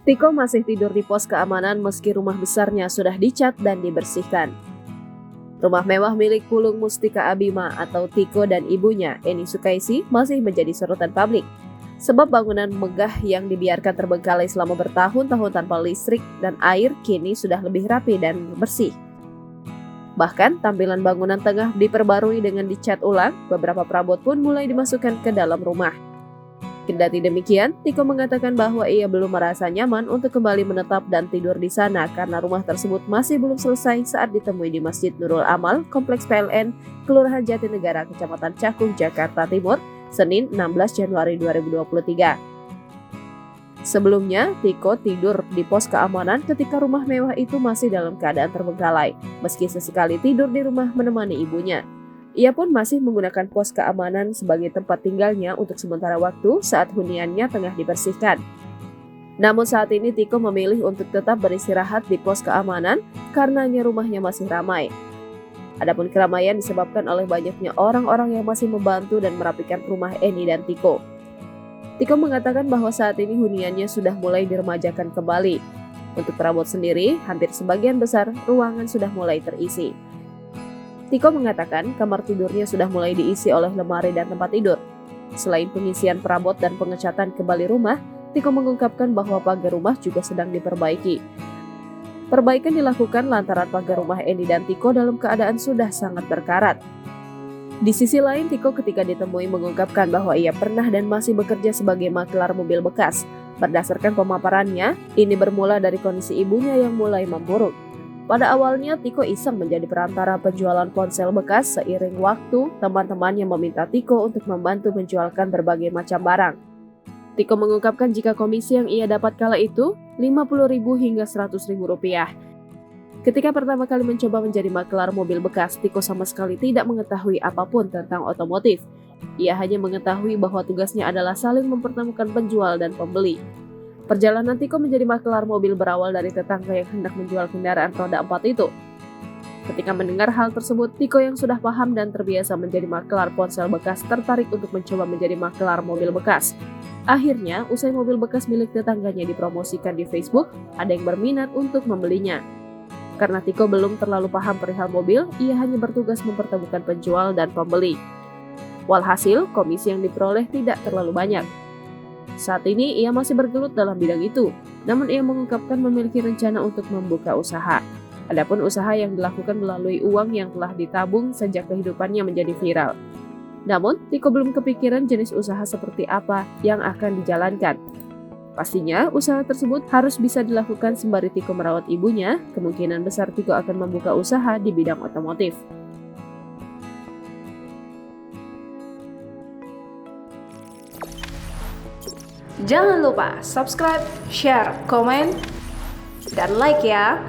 Tiko masih tidur di pos keamanan meski rumah besarnya sudah dicat dan dibersihkan. Rumah mewah milik Pulung Mustika Abima atau Tiko dan ibunya, Eni Sukaisi, masih menjadi sorotan publik. Sebab bangunan megah yang dibiarkan terbengkalai selama bertahun-tahun tanpa listrik dan air kini sudah lebih rapi dan bersih. Bahkan tampilan bangunan tengah diperbarui dengan dicat ulang, beberapa perabot pun mulai dimasukkan ke dalam rumah. Kendati demikian, Tiko mengatakan bahwa ia belum merasa nyaman untuk kembali menetap dan tidur di sana karena rumah tersebut masih belum selesai saat ditemui di Masjid Nurul Amal, Kompleks PLN, Kelurahan Jatinegara, Kecamatan Cakung, Jakarta Timur, Senin 16 Januari 2023. Sebelumnya, Tiko tidur di pos keamanan ketika rumah mewah itu masih dalam keadaan terbengkalai, meski sesekali tidur di rumah menemani ibunya. Ia pun masih menggunakan pos keamanan sebagai tempat tinggalnya untuk sementara waktu saat huniannya tengah dibersihkan. Namun saat ini Tiko memilih untuk tetap beristirahat di pos keamanan karenanya rumahnya masih ramai. Adapun keramaian disebabkan oleh banyaknya orang-orang yang masih membantu dan merapikan rumah Eni dan Tiko. Tiko mengatakan bahwa saat ini huniannya sudah mulai diremajakan kembali. Untuk perabot sendiri, hampir sebagian besar ruangan sudah mulai terisi. Tiko mengatakan kamar tidurnya sudah mulai diisi oleh lemari dan tempat tidur. Selain pengisian perabot dan pengecatan kembali rumah, Tiko mengungkapkan bahwa pagar rumah juga sedang diperbaiki. Perbaikan dilakukan lantaran pagar rumah Eni dan Tiko dalam keadaan sudah sangat berkarat. Di sisi lain, Tiko ketika ditemui mengungkapkan bahwa ia pernah dan masih bekerja sebagai makelar mobil bekas. Berdasarkan pemaparannya, ini bermula dari kondisi ibunya yang mulai memburuk. Pada awalnya, Tiko iseng menjadi perantara penjualan ponsel bekas. Seiring waktu, teman-temannya meminta Tiko untuk membantu menjualkan berbagai macam barang. Tiko mengungkapkan jika komisi yang ia dapat kala itu Rp50.000 hingga Rp100.000. Ketika pertama kali mencoba menjadi makelar mobil bekas, Tiko sama sekali tidak mengetahui apapun tentang otomotif. Ia hanya mengetahui bahwa tugasnya adalah saling mempertemukan penjual dan pembeli. Perjalanan Tiko menjadi makelar mobil berawal dari tetangga yang hendak menjual kendaraan roda 4 itu. Ketika mendengar hal tersebut, Tiko yang sudah paham dan terbiasa menjadi makelar ponsel bekas tertarik untuk mencoba menjadi makelar mobil bekas. Akhirnya, usai mobil bekas milik tetangganya dipromosikan di Facebook, ada yang berminat untuk membelinya. Karena Tiko belum terlalu paham perihal mobil, ia hanya bertugas mempertemukan penjual dan pembeli. Walhasil, komisi yang diperoleh tidak terlalu banyak. Saat ini ia masih bergelut dalam bidang itu, namun ia mengungkapkan memiliki rencana untuk membuka usaha. Adapun usaha yang dilakukan melalui uang yang telah ditabung sejak kehidupannya menjadi viral. Namun, Tiko belum kepikiran jenis usaha seperti apa yang akan dijalankan. Pastinya, usaha tersebut harus bisa dilakukan sembari Tiko merawat ibunya. Kemungkinan besar Tiko akan membuka usaha di bidang otomotif. Jangan lupa subscribe, share, komen, dan like ya.